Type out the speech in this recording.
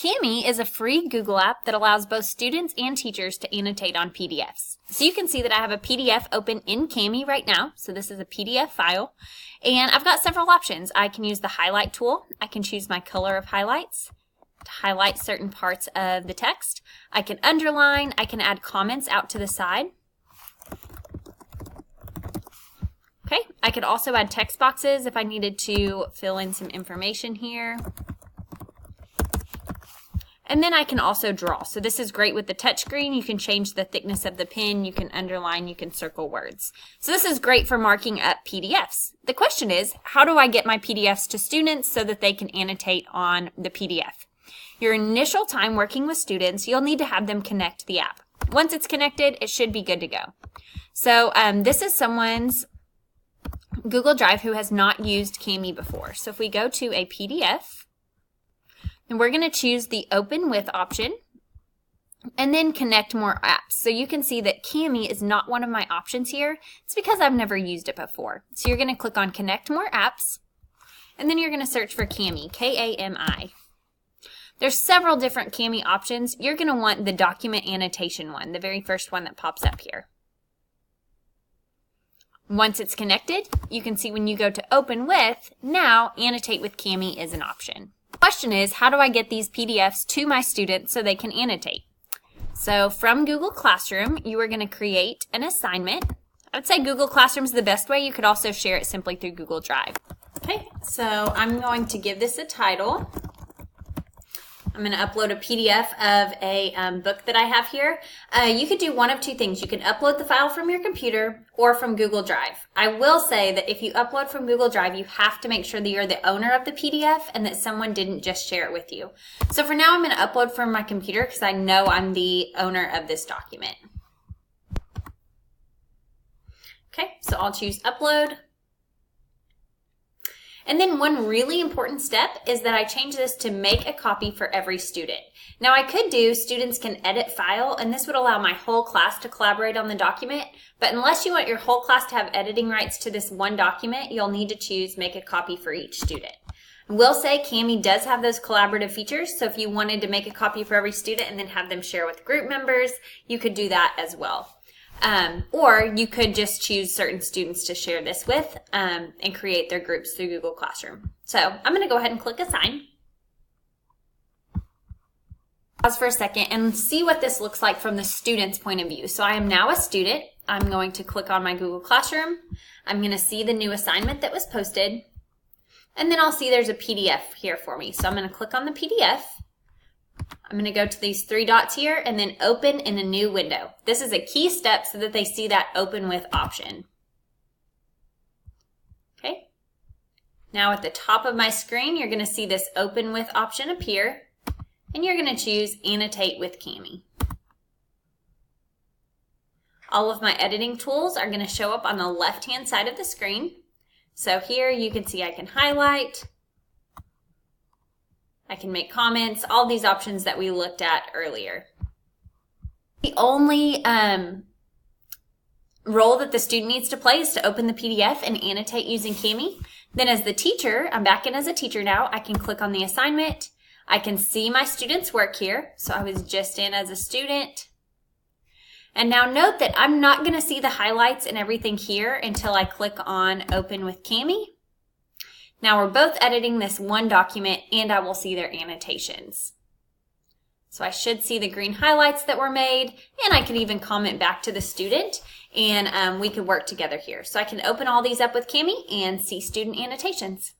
Kami is a free Google app that allows both students and teachers to annotate on PDFs. So you can see that I have a PDF open in Kami right now. So this is a PDF file. And I've got several options. I can use the highlight tool. I can choose my color of highlights to highlight certain parts of the text. I can underline. I can add comments out to the side. Okay, I could also add text boxes if I needed to fill in some information here. And then I can also draw. So this is great with the touchscreen. You can change the thickness of the pen, you can underline, you can circle words. So this is great for marking up PDFs. The question is, how do I get my PDFs to students so that they can annotate on the PDF? Your initial time working with students, you'll need to have them connect the app. Once it's connected, it should be good to go. So this is someone's Google Drive who has not used Kami before. So if we go to a PDF, and we're going to choose the Open With option and then Connect More Apps. So you can see that Kami is not one of my options here. It's because I've never used it before. So you're going to click on Connect More Apps and then you're going to search for Kami, K-A-M-I. There's several different Kami options. You're going to want the document annotation one, the very first one that pops up here. Once it's connected, you can see when you go to Open With, now Annotate with Kami is an option. The question is, how do I get these PDFs to my students so they can annotate? So from Google Classroom, you are going to create an assignment. I would say Google Classroom is the best way. You could also share it simply through Google Drive. Okay, so I'm going to give this a title. I'm going to upload a PDF of a book that I have here. You could do one of two things. You can upload the file from your computer or from Google Drive. I will say that if you upload from Google Drive, you have to make sure that you're the owner of the PDF and that someone didn't just share it with you. So for now, I'm going to upload from my computer because I know I'm the owner of this document. Okay, so I'll choose Upload. And then one really important step is that I change this to make a copy for every student. Now I could do students can edit file, and this would allow my whole class to collaborate on the document, but unless you want your whole class to have editing rights to this one document, you'll need to choose make a copy for each student. I will say Kami does have those collaborative features, so if you wanted to make a copy for every student and then have them share with group members, you could do that as well. Or you could just choose certain students to share this with and create their groups through Google Classroom. So I'm going to go ahead and click Assign. Pause for a second and see what this looks like from the student's point of view. So I am now a student. I'm going to click on my Google Classroom. I'm going to see the new assignment that was posted. And then I'll see there's a PDF here for me. So I'm going to click on the PDF. I'm going to go to these three dots here and then open in a new window. This is a key step so that they see that Open With option. Okay. Now at the top of my screen, you're going to see this Open With option appear, and you're going to choose Annotate with Kami. All of my editing tools are going to show up on the left-hand side of the screen. So here you can see I can highlight, I can make comments, all these options that we looked at earlier. The only role that the student needs to play is to open the PDF and annotate using Kami. Then as the teacher, I'm back in as a teacher now, I can click on the assignment. I can see my student's work here. So I was just in as a student. And now note that I'm not going to see the highlights and everything here until I click on Open with Kami. Now we're both editing this one document and I will see their annotations. So I should see the green highlights that were made, and I can even comment back to the student and we could work together here. So I can open all these up with Kami and see student annotations.